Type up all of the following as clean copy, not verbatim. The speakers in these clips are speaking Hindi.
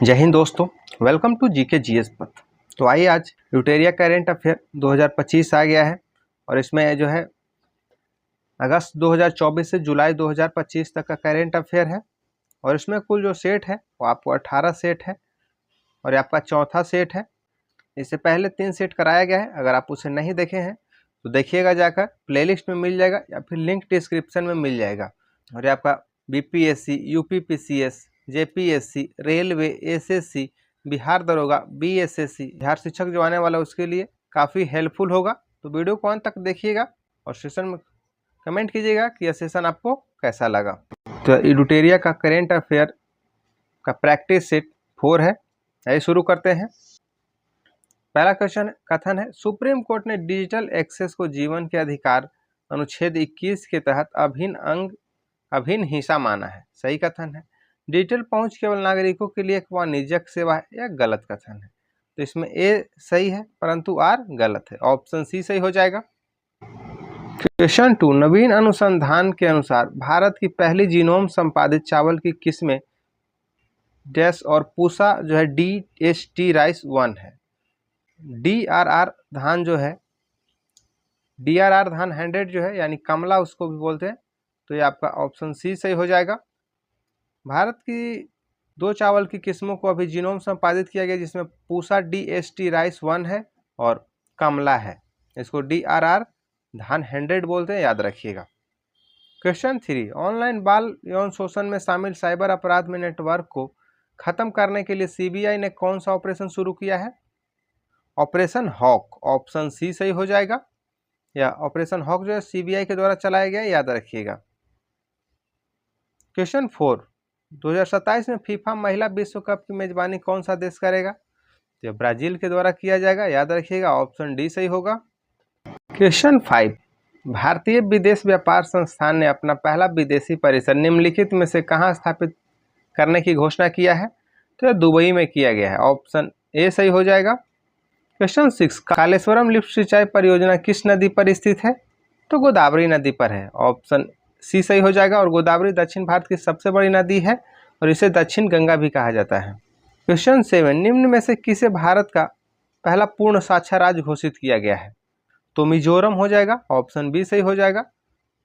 जय हिंद दोस्तों, वेलकम टू जीके जीएस पथ। तो आइए आज यूटेरिया करेंट अफेयर 2025 आ गया है और इसमें जो है अगस्त 2024 से जुलाई 2025 तक का करेंट अफेयर है और इसमें कुल जो सेट है वो आपको 18 सेट है और ये आपका चौथा सेट है। इससे पहले 3 सेट कराया गया है, अगर आप उसे नहीं देखे हैं तो देखिएगा, जाकर प्लेलिस्ट में मिल जाएगा या फिर लिंक डिस्क्रिप्शन में मिल जाएगा। और ये आपका BPSC, UPPCS, JPSC, railway, SSC, Bihar दरोगा, बीएसएससी, बिहार शिक्षक जो आने वाला है उसके लिए काफ़ी हेल्पफुल होगा। तो वीडियो को अंत तक देखिएगा और सेशन में कमेंट कीजिएगा कि यह सेशन आपको कैसा लगा। तो यूटेरिया का करेंट अफेयर का प्रैक्टिस सेट 4 है। आइए शुरू करते हैं। पहला क्वेश्चन कथन है, सुप्रीम कोर्ट ने डिजिटल एक्सेस को जीवन के अधिकार अनुच्छेद 21 के तहत अभिन्न हिस्सा माना है। सही कथन है। डिजिटल पहुंच केवल नागरिकों के लिए एक वाणिज्यिक सेवा है या गलत कथन है। तो इसमें ए सही है परंतु आर गलत है, ऑप्शन सी सही हो जाएगा। क्वेश्चन 2, नवीन अनुसंधान के अनुसार भारत की पहली जीनोम संपादित चावल की किस्में डैश और पूसा जो है DST राइस 1 है। DRR धान जो है, DRR धान 100 जो है यानी कमला उसको भी बोलते हैं, तो ये आपका ऑप्शन सी सही हो जाएगा। भारत की 2 चावल की किस्मों को अभी जीनोम संपादित किया गया जिसमें पूसा DST राइस 1 है और कमला है। इसको DRR धान 100 बोलते हैं, याद रखिएगा। क्वेश्चन 3, ऑनलाइन बाल यौन शोषण में शामिल साइबर अपराध में नेटवर्क को खत्म करने के लिए सीबीआई ने कौन सा ऑपरेशन शुरू किया है? ऑपरेशन हॉक, ऑप्शन सी सही हो जाएगा। या ऑपरेशन हॉक जो है सीबीआई के द्वारा चलाया गया, याद रखिएगा। क्वेश्चन 4, 2027 में फीफा महिला विश्व कप की मेजबानी कौन सा देश करेगा? तो ब्राजील के द्वारा किया जाएगा, याद रखिएगा, ऑप्शन डी सही होगा। क्वेश्चन 5, भारतीय विदेश व्यापार संस्थान ने अपना पहला विदेशी परिसर निम्नलिखित में से कहाँ स्थापित करने की घोषणा किया है? तो दुबई में किया गया है, ऑप्शन ए सही हो जाएगा। क्वेश्चन 6, कालेश्वरम लिफ्ट सिंचाई परियोजना किस नदी पर स्थित है? तो गोदावरी नदी पर है, ऑप्शन सी सही हो जाएगा। और गोदावरी दक्षिण भारत की सबसे बड़ी नदी है और इसे दक्षिण गंगा भी कहा जाता है। क्वेश्चन 7, निम्न में से किसे भारत का पहला पूर्ण साक्षर राज्य घोषित किया गया है? तो मिजोरम हो जाएगा, ऑप्शन बी सही हो जाएगा।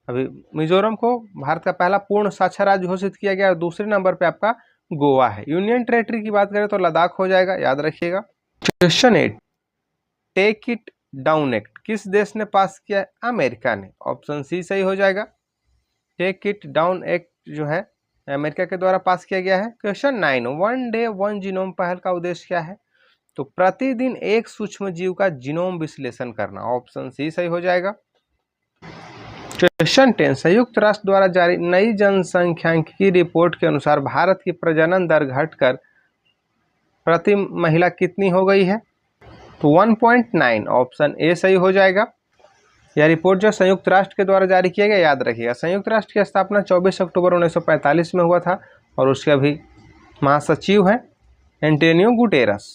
अभी मिजोरम को भारत का पहला पूर्ण साक्षर राज्य घोषित किया गया और दूसरे नंबर पे आपका गोवा है। यूनियन टेरिटरी की बात करें तो लद्दाख हो जाएगा, याद रखिएगा। Question 8, take it down act किस देश ने पास किया है? अमेरिका ने, ऑप्शन सी सही हो जाएगा। टेक इट डाउन एक्ट जो है अमेरिका के द्वारा पास किया गया है। Question 9, one day one genome पहल का उद्देश्य क्या है? तो प्रतिदिन एक सूक्ष्म जीव का जीनोम विश्लेषण करना, ऑप्शन सी सही हो जाएगा। क्वेश्चन 10, संयुक्त राष्ट्र द्वारा जारी नई जनसंख्यांकिकी रिपोर्ट के अनुसार भारत की प्रजनन दर घटकर प्रति महिला कितनी हो गई है? तो 1.9, ऑप्शन ए सही हो जाएगा। यह रिपोर्ट जो संयुक्त राष्ट्र के द्वारा जारी किया गया, याद रखिएगा। संयुक्त राष्ट्र की स्थापना 24 अक्टूबर 1945 में हुआ था और उसके अभी महासचिव हैं एंटोनियो गुटेरस।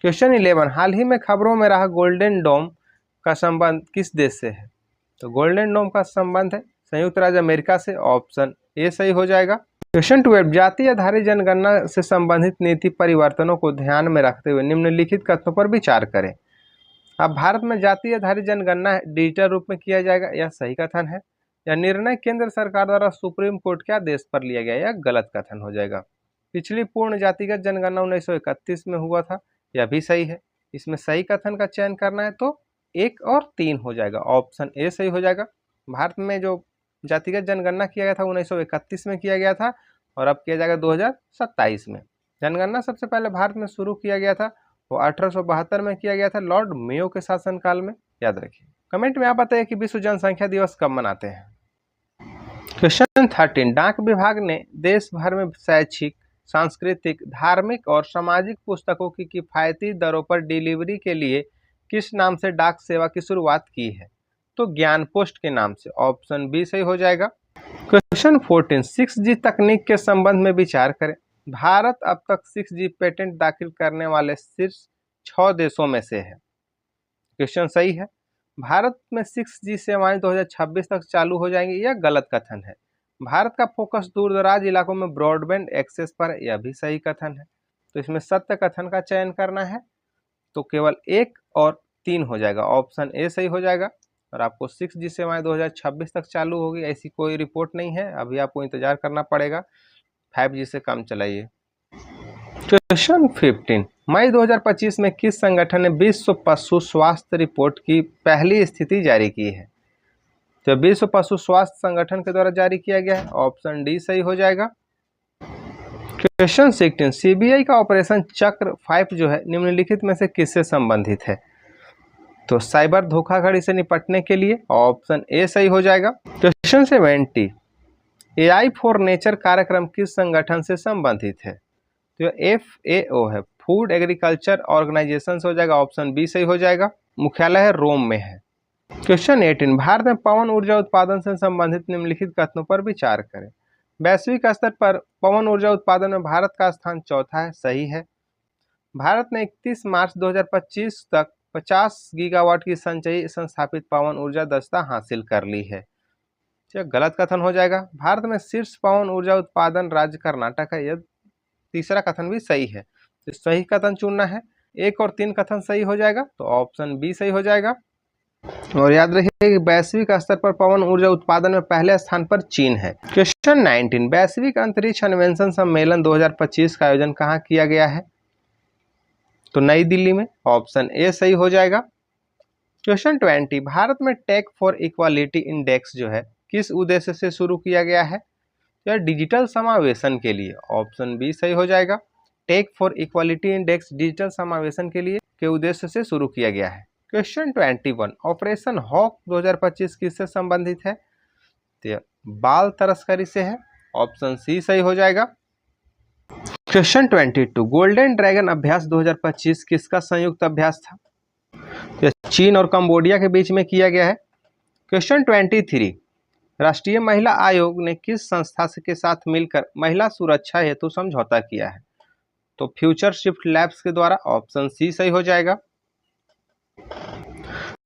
क्वेश्चन 11, हाल ही में खबरों में रहा गोल्डन डोम का संबंध किस देश से है? तो गोल्डन डोम का संबंध है संयुक्त राज्य अमेरिका से, ऑप्शन ए सही हो जाएगा। क्वेश्चन 12, जाति आधारित जनगणना से संबंधित नीति परिवर्तनों को ध्यान में रखते हुए निम्नलिखित कथनों पर विचार करें। अब भारत में जाति आधारित जनगणना डिजिटल रूप में किया जाएगा, यह सही कथन है। यह निर्णय केंद्र सरकार द्वारा सुप्रीम कोर्ट के आदेश पर लिया गया, यह गलत कथन हो जाएगा। पिछली पूर्ण जातिगत जनगणना 1931 में हुआ था, यह भी सही है। इसमें सही कथन का चयन करना है तो 1 और 3 हो जाएगा, ऑप्शन ए सही हो जाएगा। भारत में जो जातिगत जनगणना किया गया था 1931 में किया गया था और अब किया जाएगा 2027 में। जनगणना सबसे पहले भारत में शुरू किया गया था, वो 1872 में किया गया था लॉर्ड मेयो के शासनकाल में, याद रखिए। कमेंट में आप बताइए कि विश्व जनसंख्या दिवस कब मनाते हैं। क्वेश्चन 13, डाक विभाग ने देश भर में शैक्षिक, सांस्कृतिक, धार्मिक और सामाजिक पुस्तकों की किफायती दरों पर डिलीवरी के लिए किस नाम से डाक सेवा की शुरुआत की है? तो ज्ञान पोस्ट के नाम से, ऑप्शन बी सही हो जाएगा। क्वेश्चन 14, 6G तकनीक के संबंध में विचार करें। भारत अब तक 6G पेटेंट दाखिल करने वाले शीर्ष 6 देशों में से है। क्वेश्चन सही है। भारत में 6G सेवाएं 2026 तक चालू हो जाएंगी, यह गलत कथन है। भारत का फोकस दूर दराज इलाकों में ब्रॉडबैंड एक्सेस पर, यह भी सही कथन है। तो इसमें सत्य कथन का चयन करना है, तो केवल 1 और 3 हो जाएगा, ऑप्शन ए सही हो जाएगा। और आपको 6G सेवाएं 2026 तक चालू होगी, ऐसी कोई रिपोर्ट नहीं है, अभी आपको इंतजार करना पड़ेगा। 5G से कम चलाइए। क्वेश्चन 15, मई 2025 में किस संगठन ने विश्व पशु स्वास्थ्य रिपोर्ट की पहली स्थिति जारी की है? तो विश्व पशु स्वास्थ्य संगठन के द्वारा जारी किया गया है, ऑप्शन डी सही हो जाएगा। क्वेश्चन 16, सीबीआई का ऑपरेशन चक्र 5 जो है निम्नलिखित में से किससे संबंधित है? तो साइबर धोखाधड़ी से निपटने के लिए, ऑप्शन ए सही हो जाएगा। क्वेश्चन 70, AI फॉर नेचर कार्यक्रम किस संगठन से संबंधित है? तो FAO है, फूड एग्रीकल्चर ऑर्गेनाइजेशन हो जाएगा, ऑप्शन बी सही हो जाएगा। मुख्यालय है रोम में है। क्वेश्चन 18, भारत में पवन ऊर्जा उत्पादन से संबंधित निम्नलिखित कथनों पर विचार करें। वैश्विक स्तर पर पवन ऊर्जा उत्पादन में भारत का स्थान चौथा है, सही है। भारत ने 31 मार्च 2025 तक 50 गीगावाट की संचयी संस्थापित पवन ऊर्जा दक्षता हासिल कर ली है। गलत कथन हो जाएगा। भारत में शीर्ष पवन ऊर्जा उत्पादन राज्य कर्नाटक है, यह तीसरा कथन भी सही है, तो सही कथन चुनना है। 1 और 3 कथन सही हो जाएगा, तो ऑप्शन बी सही हो जाएगा। और याद रखिए कि वैश्विक स्तर पर पवन ऊर्जा उत्पादन में पहले स्थान पर चीन है। क्वेश्चन 19, वैश्विक अंतरिक्ष अन्वेषण सम्मेलन 2025 का आयोजन कहाँ किया गया है? तो नई दिल्ली में, ऑप्शन ए सही हो जाएगा। क्वेश्चन 20, भारत में टेक फॉर इक्वालिटी इंडेक्स जो है किस उद्देश्य से शुरू किया गया है? या डिजिटल समावेशन के लिए, ऑप्शन बी सही हो जाएगा। Tech for equality index digital समावेशन के लिए के उद्देश्य से शुरू किया गया है। क्वेश्चन 21, ऑपरेशन हॉक 2025 किससे संबंधित है? तो बाल तस्करी से है, ऑप्शन सी सही हो जाएगा। क्वेश्चन 22, गोल्डन ड्रैगन अभ्यास 2025 किसका संयुक्त अभ्यास था? तो चीन और कंबोडिया के बीच में किया गया है। क्वेश्चन 23, राष्ट्रीय महिला आयोग ने किस संस्था के साथ मिलकर महिला सुरक्षा हेतु समझौता किया है? तो फ्यूचर शिफ्ट लैब्स के द्वारा, ऑप्शन सी सही हो जाएगा।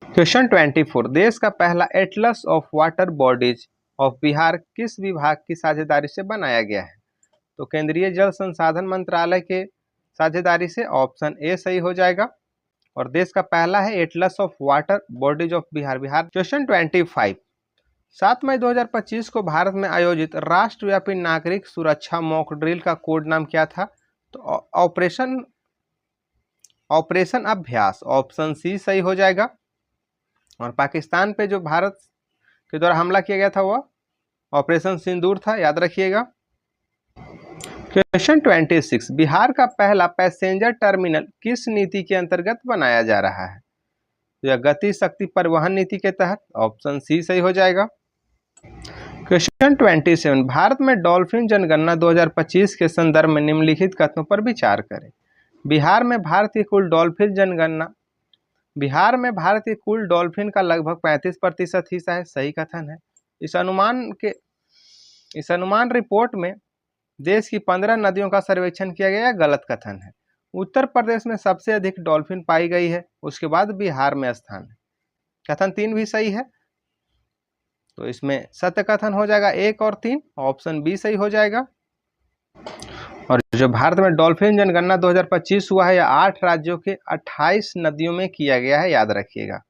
क्वेश्चन 24, देश का पहला Atlas of water bodies of Bihar किस विभाग की साझेदारी से बनाया गया है? तो केंद्रीय जल संसाधन मंत्रालय के साझेदारी से, ऑप्शन ए सही हो जाएगा। और देश का पहला है Atlas of water bodies of Bihar. Question 25, 7 मई 2025 को भारत में आयोजित राष्ट्रव्यापी नागरिक सुरक्षा मॉक ड्रिल का कोड नाम क्या था? तो ऑपरेशन अभ्यास, ऑप्शन सी सही हो जाएगा। और पाकिस्तान पे जो भारत के द्वारा हमला किया गया था वह ऑपरेशन सिंदूर था, याद रखिएगा। क्वेश्चन 26, बिहार का पहला पैसेंजर टर्मिनल किस नीति के अंतर्गत बनाया जा रहा है? यह गति शक्ति परिवहन नीति के तहत, ऑप्शन सी सही हो जाएगा। क्वेश्चन 27, भारत में डॉल्फिन जनगणना 2025 के संदर्भ में निम्नलिखित कथनों पर विचार करें। बिहार में भारत की कुल डॉल्फिन का लगभग 35% हिस्सा है, सही कथन है। इस अनुमान रिपोर्ट में देश की 15 नदियों का सर्वेक्षण किया गया, गलत कथन है। उत्तर प्रदेश में सबसे अधिक डॉल्फिन पाई गई है, उसके बाद बिहार में स्थान है। कथन 3 भी सही है, तो इसमें सत्य कथन हो जाएगा 1 और 3, ऑप्शन बी सही हो जाएगा। और जो भारत में डॉल्फिन जनगणना 2025 हुआ है, यह 8 राज्यों के 28 नदियों में किया गया है, याद रखिएगा।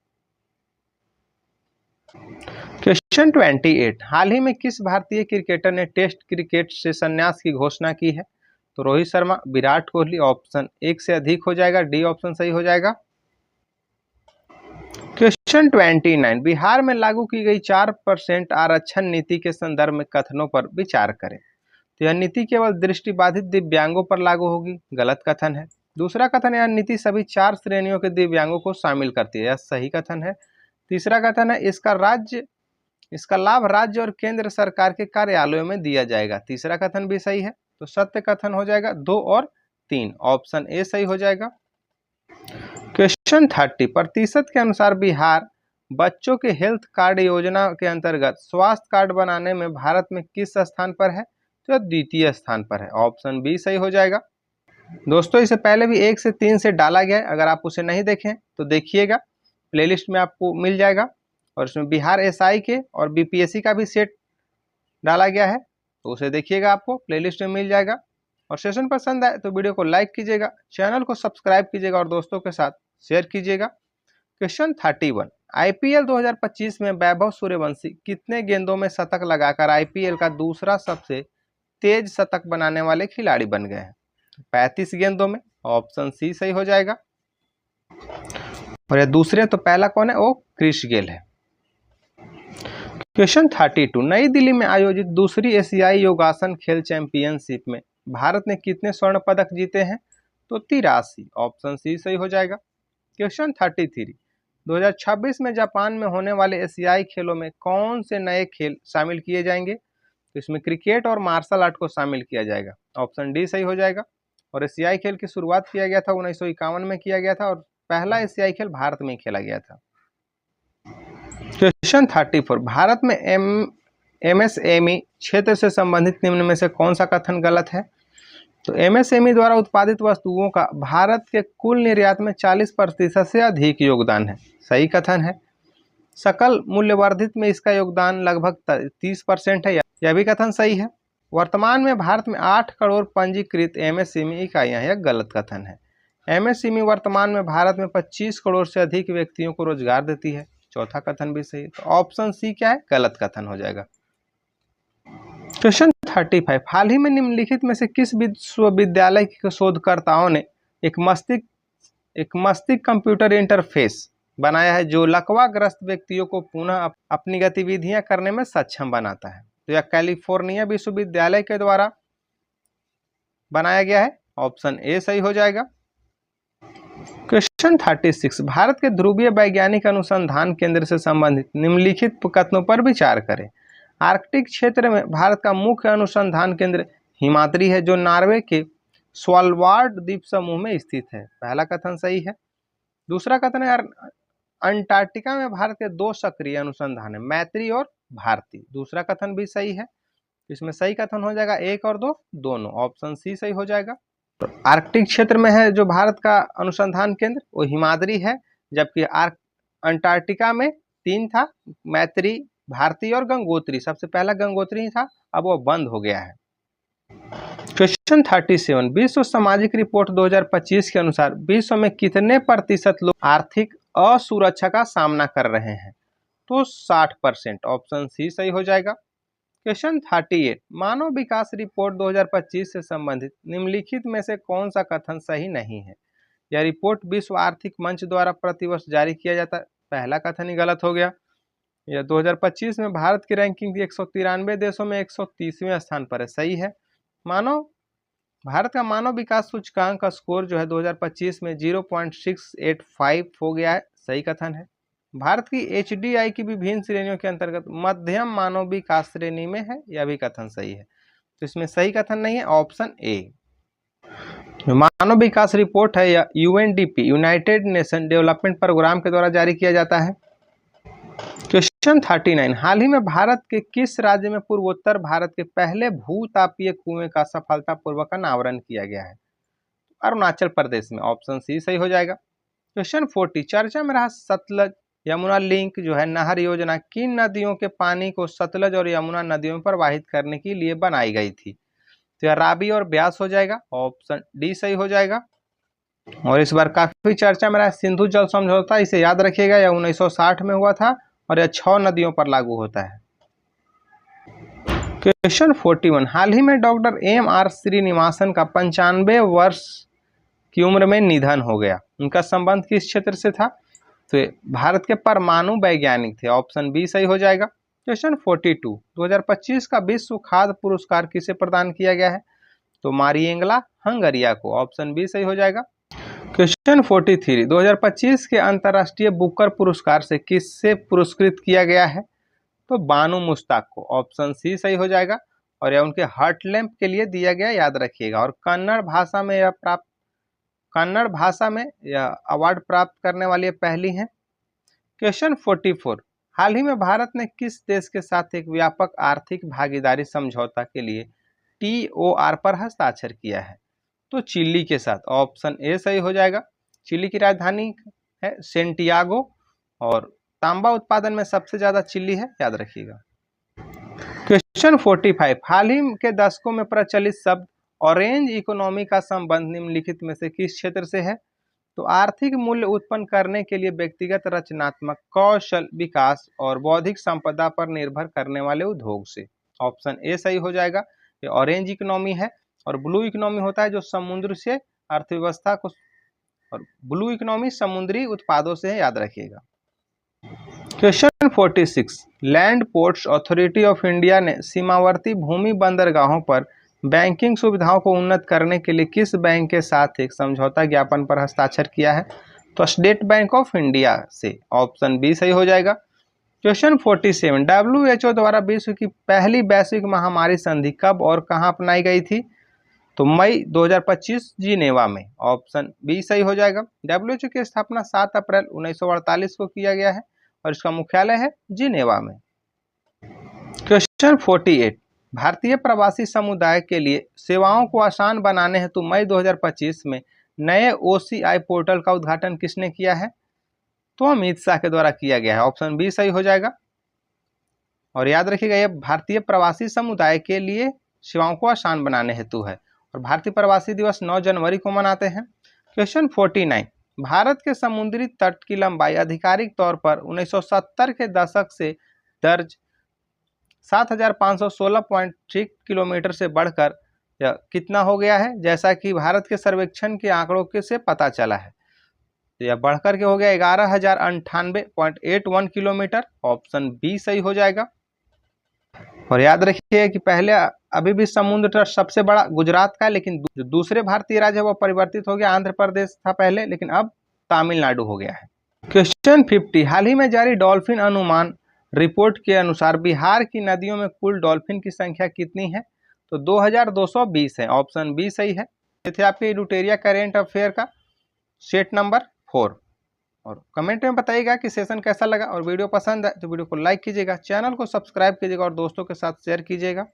क्वेश्चन 28, हाल ही में किस भारतीय क्रिकेटर ने टेस्ट क्रिकेट से संन्यास की घोषणा की है? तो रोहित शर्मा, विराट कोहली, ऑप्शन 1 से अधिक हो जाएगा, डी ऑप्शन सही हो जाएगा। क्वेश्चन 29, बिहार में लागू की गई 4% आरक्षण नीति के संदर्भ में कथनों पर विचार करें। तो यह नीति केवल दृष्टिबाधित दिव्यांगों पर लागू होगी, गलत कथन है। दूसरा कथन है, यह नीति सभी 4 श्रेणियों के दिव्यांगों को शामिल करती है, यह सही कथन है। तीसरा कथन है, इसका लाभ राज्य और केंद्र सरकार के कार्यालयों में दिया जाएगा, तीसरा कथन भी सही है। तो सत्य कथन हो जाएगा 2 और 3, ऑप्शन ए सही हो जाएगा। क्वेश्चन 30, प्रतिशत के अनुसार बिहार बच्चों के हेल्थ कार्ड योजना के अंतर्गत स्वास्थ्य कार्ड बनाने में भारत में किस स्थान पर है? तो द्वितीय स्थान पर है, ऑप्शन बी सही हो जाएगा। दोस्तों, इसे पहले भी 1 से 3 से डाला गया है, अगर आप उसे नहीं देखें तो देखिएगा, प्लेलिस्ट में आपको मिल जाएगा। और इसमें बिहार एसआई के और बीपीएससी का भी सेट डाला गया है, तो उसे देखिएगा, आपको प्लेलिस्ट में मिल जाएगा। और सेशन पसंद आए तो वीडियो को लाइक कीजिएगा, चैनल को सब्सक्राइब कीजिएगा और दोस्तों के साथ शेयर कीजिएगा। क्वेश्चन 31, आईपीएल 2025 में वैभव सूर्यवंशी कितने गेंदों में शतक लगाकर आईपीएल का दूसरा सबसे तेज शतक बनाने वाले खिलाड़ी बन गए हैं? 35 गेंदों में, ऑप्शन सी सही हो जाएगा। और ये दूसरे तो पहला कौन है, वो क्रिस गेल है। क्वेश्चन 32, नई दिल्ली में आयोजित दूसरी एशियाई योगासन खेल चैंपियनशिप में भारत ने कितने स्वर्ण पदक जीते हैं? तो 83, ऑप्शन सी सही हो जाएगा। क्वेश्चन 33, 2026 में जापान में होने वाले एशियाई खेलों में कौन से नए खेल शामिल किए जाएंगे? तो इसमें क्रिकेट और मार्शल आर्ट को शामिल किया जाएगा, ऑप्शन डी सही हो जाएगा। और एशियाई खेल की शुरुआत किया गया था 1951 में किया गया था और पहला एशियाई खेल भारत में खेला गया था। क्वेश्चन 34, भारत में एमएसएमई क्षेत्र से संबंधित निम्न में से कौन सा कथन गलत है? तो एमएसएमई द्वारा उत्पादित वस्तुओं का भारत के कुल निर्यात में 40% से अधिक योगदान है, सही कथन है। सकल मूल्यवर्धित में इसका योगदान लगभग 30% है, यह भी कथन सही है। वर्तमान में भारत में 8 करोड़ पंजीकृत एमएसएमई इकाइयां, यह गलत कथन है। एमएसएमई वर्तमान में भारत में 25 करोड़ से अधिक व्यक्तियों को रोजगार देती है, चौथा कथन भी सही है। तो ऑप्शन सी क्या है, गलत कथन हो जाएगा। क्वेश्चन 35, हाल ही में निम्नलिखित में से किस विश्वविद्यालय के शोधकर्ताओं ने एक मस्तिष्क कंप्यूटर इंटरफेस बनाया है जो लकवाग्रस्त व्यक्तियों को पुनः अपनी गतिविधियां करने में सक्षम बनाता है? तो यह कैलिफोर्निया विश्वविद्यालय के द्वारा बनाया गया है, ऑप्शन ए सही हो जाएगा। क्वेश्चन 36, भारत के ध्रुवीय वैज्ञानिक अनुसंधान केंद्र से संबंधित निम्नलिखित कथनों पर विचार करें। आर्कटिक क्षेत्र में भारत का मुख्य अनुसंधान केंद्र हिमाद्री है जो नॉर्वे के स्वालबार्ड द्वीप समूह में स्थित है, पहला कथन सही है। दूसरा कथन है अंटार्कटिका में भारत के 2 सक्रिय अनुसंधान है, मैत्री और भारती, दूसरा कथन भी सही है। इसमें सही कथन हो जाएगा 1 और 2 दोनों, ऑप्शन सी सही हो जाएगा। तो आर्कटिक क्षेत्र में है जो भारत का अनुसंधान केंद्र वो हिमाद्री है, जबकि अंटार्कटिका में 3 था, मैत्री, भारती और गंगोत्री। सबसे पहला गंगोत्री था, अब वो बंद हो गया है। क्वेश्चन 37, विश्व सामाजिक रिपोर्ट 2025 के अनुसार विश्व में कितने प्रतिशत लोग आर्थिक असुरक्षा का सामना कर रहे हैं? तो 60%, ऑप्शन सी सही हो जाएगा। क्वेश्चन 38, मानव विकास रिपोर्ट 2025 से संबंधित निम्नलिखित में से कौन सा कथन सही नहीं है? यह रिपोर्ट विश्व आर्थिक मंच द्वारा प्रतिवर्ष जारी किया जाता है, पहला कथन ही गलत हो गया। यह 2025 में भारत की रैंकिंग 193 देशों में 130वें स्थान पर है, सही है। भारत का मानव विकास सूचकांक का स्कोर जो है 2025 में 0.685 हो गया है, सही कथन है। भारत की HDI की विभिन्न श्रेणियों के अंतर्गत मध्यम मानव विकास श्रेणी में है, यह भी कथन सही है। तो इसमें सही कथन नहीं है, option A. Manav Vikas report है या UNDP United Nation Development Programme के द्वारा जारी किया जाता है। क्वेश्चन 39, हाल ही में भारत के किस राज्य में पूर्वोत्तर भारत के पहले भूतापीय कुएं का सफलतापूर्वक अनावरण किया गया है? अरुणाचल प्रदेश में, ऑप्शन सी सही हो जाएगा। क्वेश्चन 40, चर्चा में रहा सतलज यमुना लिंक जो है नहर योजना किन नदियों के पानी को सतलज और यमुना नदियों में प्रवाहित करने के लिए बनाई गई थी? तो यह रावी और ब्यास हो जाएगा, ऑप्शन डी सही हो जाएगा। और इस बार काफी चर्चा में रहा सिंधु जल समझौता, इसे याद रखिएगा, यह 1960 में हुआ था और यह 6 नदियों पर लागू होता है। क्वेश्चन 41, हाल ही में डॉक्टर MR श्रीनिवासन का 95 वर्ष की उम्र में निधन हो गया, उनका संबंध किस क्षेत्र से था? तो भारत के परमाणु वैज्ञानिक थे, ऑप्शन बी सही हो जाएगा। क्वेश्चन 42, 2025 का विश्व खाद्य पुरस्कार किसे प्रदान किया गया है? तो मारिएंगला हंगरिया को, ऑप्शन बी सही हो जाएगा। क्वेश्चन 43, 2025 के अंतर्राष्ट्रीय बुकर पुरस्कार से किससे पुरस्कृत किया गया है? तो बानू मुश्ताक को, ऑप्शन सी सही हो जाएगा। और यह उनके हार्ट लैम्प के लिए दिया गया, याद रखिएगा। और कन्नड़ भाषा में यह अवार्ड प्राप्त करने वाली पहली हैं। क्वेश्चन 44, हाल ही में भारत ने किस देश के साथ एक व्यापक आर्थिक भागीदारी समझौता के लिए TOR पर हस्ताक्षर किया है? तो चिली के साथ, ऑप्शन ए सही हो जाएगा। चिली की राजधानी है सेंटियागो और तांबा उत्पादन में सबसे ज्यादा चिली है, याद रखिएगा। क्वेश्चन 45, हाल ही के दशकों में प्रचलित शब्द ऑरेंज इकोनॉमी का संबंध निम्नलिखित में से किस क्षेत्र से है? तो आर्थिक मूल्य उत्पन्न करने के लिए व्यक्तिगत रचनात्मक कौशल विकास और बौद्धिक संपदा पर निर्भर करने वाले उद्योग से। ऑप्शन ए सही हो जाएगा। ये ऑरेंज इकोनॉमी है। और ब्लू इकोनॉमी होता है जो समुद्र से अर्थव्यवस्था को, और ब्लू इकोनॉमी समुद्री उत्पादों से है, याद रखिएगा। Question 46, land ports authority of India ने सीमावर्ती भूमि बंदरगाहों पर बैंकिंग सुविधाओं को उन्नत करने के लिए किस बैंक के साथ एक समझौता ज्ञापन पर हस्ताक्षर किया है? तो स्टेट बैंक ऑफ इंडिया से। ऑप्शन बी सही हो जाएगा। क्वेश्चन 47, WHO द्वारा विश्व की पहली वैश्विक महामारी संधि कब और कहां अपनाई गई थी? तो मई 2025 जिनेवा में। ऑप्शन बी सही हो जाएगा। WHO की स्थापना 7 अप्रैल 1948 को किया गया है और इसका मुख्यालय है जिनेवा में। क्वेश्चन 48, भारतीय प्रवासी समुदाय के लिए सेवाओं को आसान बनाने हेतु मई 2025 में नए OCI पोर्टल का उद्घाटन किसने किया है? तो अमित शाह के द्वारा किया गया है। ऑप्शन बी सही हो जाएगा। और याद रखिएगा, यह भारतीय प्रवासी समुदाय के लिए सेवाओं को आसान बनाने हेतु है और भारतीय प्रवासी दिवस 9 जनवरी को मनाते हैं। क्वेश्चन 49, भारत के समुद्री तट की लंबाई आधिकारिक तौर पर 1970 के दशक से दर्ज 7516.3 किलोमीटर से बढ़कर यह कितना हो गया है? जैसा कि भारत के सर्वेक्षण के आंकड़ों के से पता चला है, तो यह बढ़कर के हो गया 11,098.81 किलोमीटर। ऑप्शन बी सही हो जाएगा। और याद रखिए कि पहले अभी भी समुद्र तट सबसे बड़ा गुजरात का, लेकिन जो दूसरे भारतीय राज्य वो परिवर्तित हो गया। आंध्र प्रदेश था पहले, लेकिन अब तमिलनाडु हो गया है। क्वेश्चन 50, हाल ही में जारी डॉल्फिन अनुमान रिपोर्ट के अनुसार बिहार की नदियों में कुल डॉल्फिन की संख्या कितनी है? तो 2220 है। ऑप्शन बी सही है। ये थे आपके लुटेरिया करेंट अफेयर का सेट नंबर 4। और कमेंट में बताइएगा कि सेशन कैसा लगा, और वीडियो पसंद है तो वीडियो को लाइक कीजिएगा, चैनल को सब्सक्राइब कीजिएगा और दोस्तों के साथ शेयर कीजिएगा।